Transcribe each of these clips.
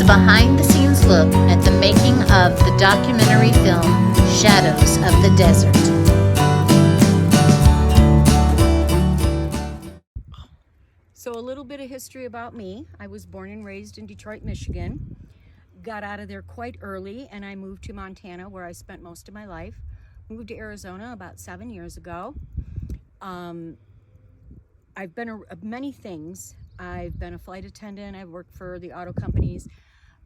behind-the-scenes look at the making of the documentary film Shadows of the Desert. So a little bit of history about me. I was born and raised in Detroit, Michigan. Got out of there quite early, and I moved to Montana, where I spent most of my life. Moved to Arizona about 7 years ago. I've been many things. I've been a flight attendant. I've worked for the auto companies.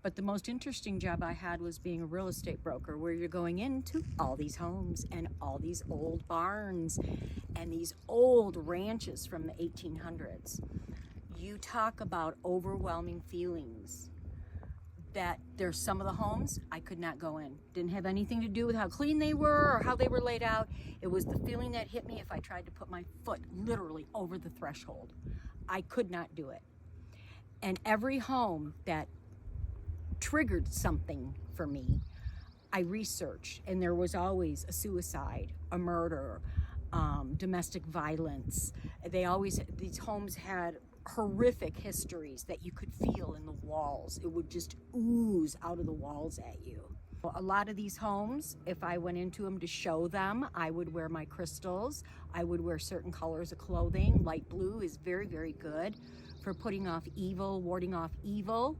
But the most interesting job I had was being a real estate broker, where you're going into all these homes and all these old barns and these old ranches from the 1800s. You talk about overwhelming feelings. That there's some of the homes I could not go in. Didn't have anything to do with how clean they were or how they were laid out. It was the feeling that hit me if I tried to put my foot literally over the threshold. I could not do it. And every home that triggered something for me, I researched, and there was always a suicide, a murder, domestic violence. These homes had horrific histories that you could feel in the walls. It would just ooze out of the walls at you. A lot of these homes, if I went into them to show them, I would wear my crystals. I would wear certain colors of clothing. Light blue is very, very good for putting off evil, warding off evil.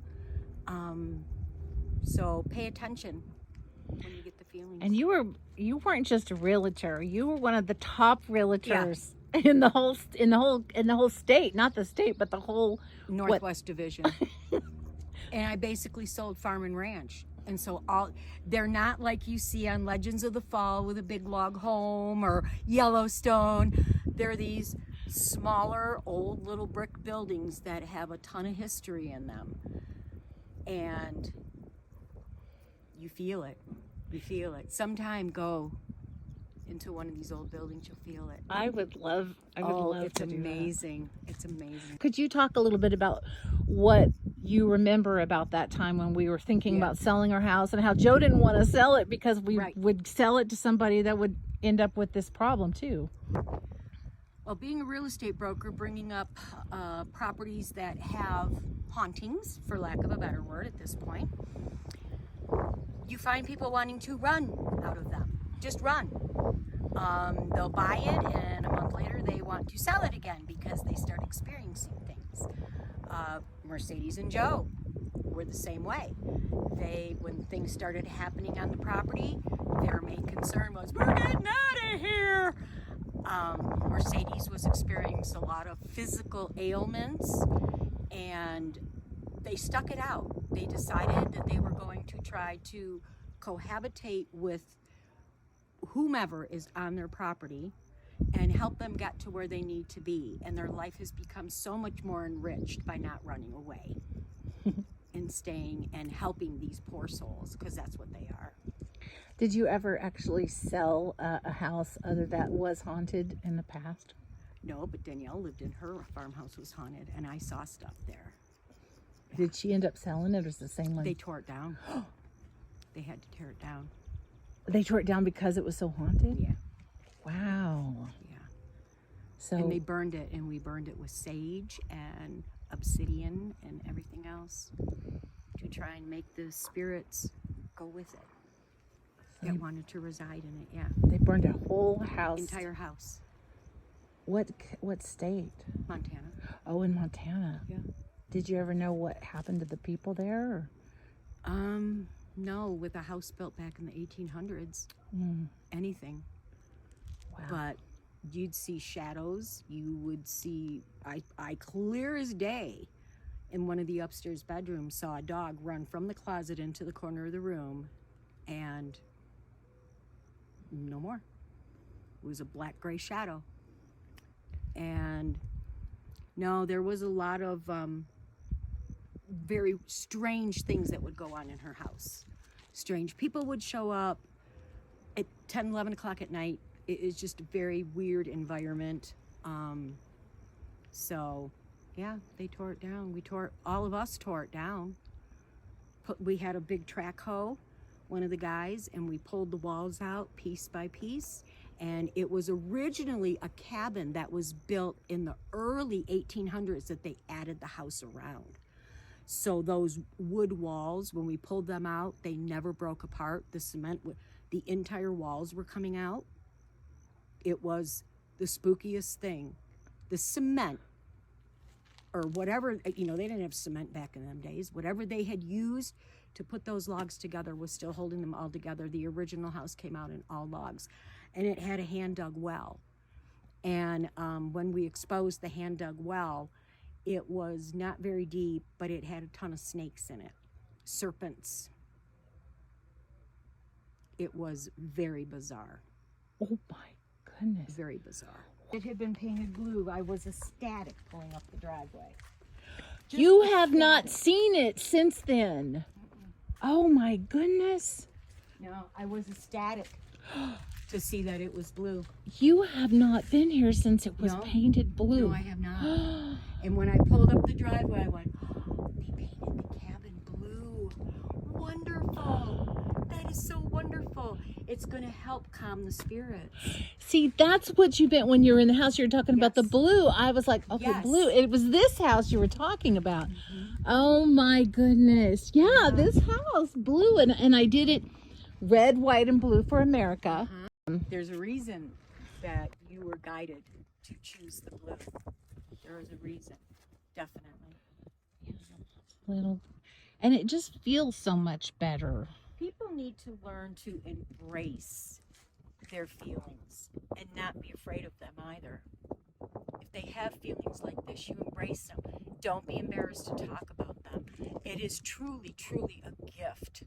So pay attention when you get the feelings. And you weren't just a realtor. You were one of the top realtors in the whole state, not the state, but the whole Northwest Division. And I basically sold farm and ranch. And so they're not like you see on Legends of the Fall with a big log home or Yellowstone. They're these smaller, old little brick buildings that have a ton of history in them. And you feel it. You feel it. Sometime go into one of these old buildings, you'll feel it. I would love to do that. It's amazing. It's amazing. Could you talk a little bit about what you remember about that time when we were thinking about selling our house, and how Joe didn't want to sell it because we would sell it to somebody that would end up with this problem too? Well, being a real estate broker, bringing up properties that have hauntings, for lack of a better word at this point, you find people wanting to run out of them. Just run. They'll buy it, and a month later they want to sell it again because they start experiencing things. Mercedes and Joe were the same way. When things started happening on the property, their main concern was, we're getting out of here. Mercedes was experiencing a lot of physical ailments, and they stuck it out. They decided that they were going to try to cohabitate with whomever is on their property and help them get to where they need to be. And their life has become so much more enriched by not running away and staying and helping these poor souls, because that's what they are. Did you ever actually sell a house that was haunted in the past? No, but Danielle lived in her farmhouse was haunted, and I saw stuff there. Did she end up selling it, or is it the same one? They tore it down. They had to tear it down. They tore it down because it was so haunted? Yeah. Wow. Yeah. So, and they burned it, and we burned it with sage and obsidian and everything else to try and make the spirits go with it. That wanted to reside in it, yeah. They burned a whole house. Entire house. What state? Montana. Oh, in Montana. Yeah. Did you ever know what happened to the people there? Or? No, with a house built back in the 1800s, anything. Wow. But you'd see shadows. You would see, I clear as day, in one of the upstairs bedrooms, saw a dog run from the closet into the corner of the room, and no more. It was a black-gray shadow. And no, there was a lot of very strange things that would go on in her house. Strange people would show up at 10, 11 o'clock at night. It is just a very weird environment. So yeah, they tore it down. All of us tore it down. We had a big track hoe, one of the guys, and we pulled the walls out piece by piece. And it was originally a cabin that was built in the early 1800s that they added the house around. So those wood walls, when we pulled them out, they never broke apart. The cement, the entire walls were coming out. It was the spookiest thing. The cement, or whatever, you know, they didn't have cement back in them days. Whatever they had used to put those logs together was still holding them all together. The original house came out in all logs, and it had a hand-dug well. And when we exposed the hand-dug well, it was not very deep, but it had a ton of snakes in it, serpents. It was very bizarre. Oh my goodness. Very bizarre. It had been painted blue. I was ecstatic pulling up the driveway. You have not seen it since then. Oh my goodness. No, I was ecstatic to see that it was blue. You have not been here since it was painted blue. No, I have not. And when I pulled up the driveway, I went, oh, they painted the cabin blue. Wonderful. That is so wonderful. It's going to help calm the spirits. See, that's what you meant when you were in the house. You were talking about the blue. I was like, okay, blue. It was this house you were talking about. Oh my goodness. Yeah, this house, blue. And I did it red, white, and blue for America. There's a reason that you were guided to choose the blue. There is a reason, definitely. Little, and it just feels so much better. People need to learn to embrace their feelings and not be afraid of them either. If they have feelings like this, you embrace them. Don't be embarrassed to talk about them. It is truly, truly a gift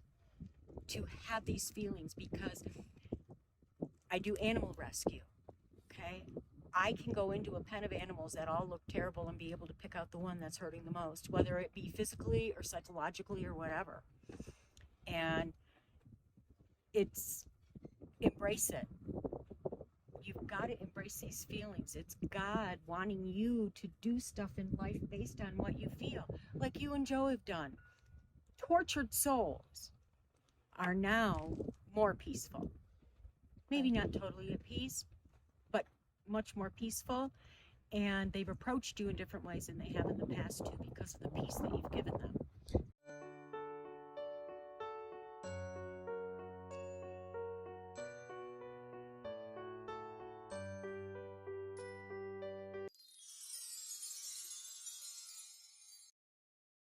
to have these feelings, because I do animal rescue, okay? I can go into a pen of animals that all look terrible and be able to pick out the one that's hurting the most, whether it be physically or psychologically or whatever. And it's, embrace it. You've got to embrace these feelings. It's God wanting you to do stuff in life based on what you feel, like you and Joe have done. Tortured souls are now more peaceful. Maybe not totally at peace, but much more peaceful. And they've approached you in different ways than they have in the past too, because of the peace that you've given them.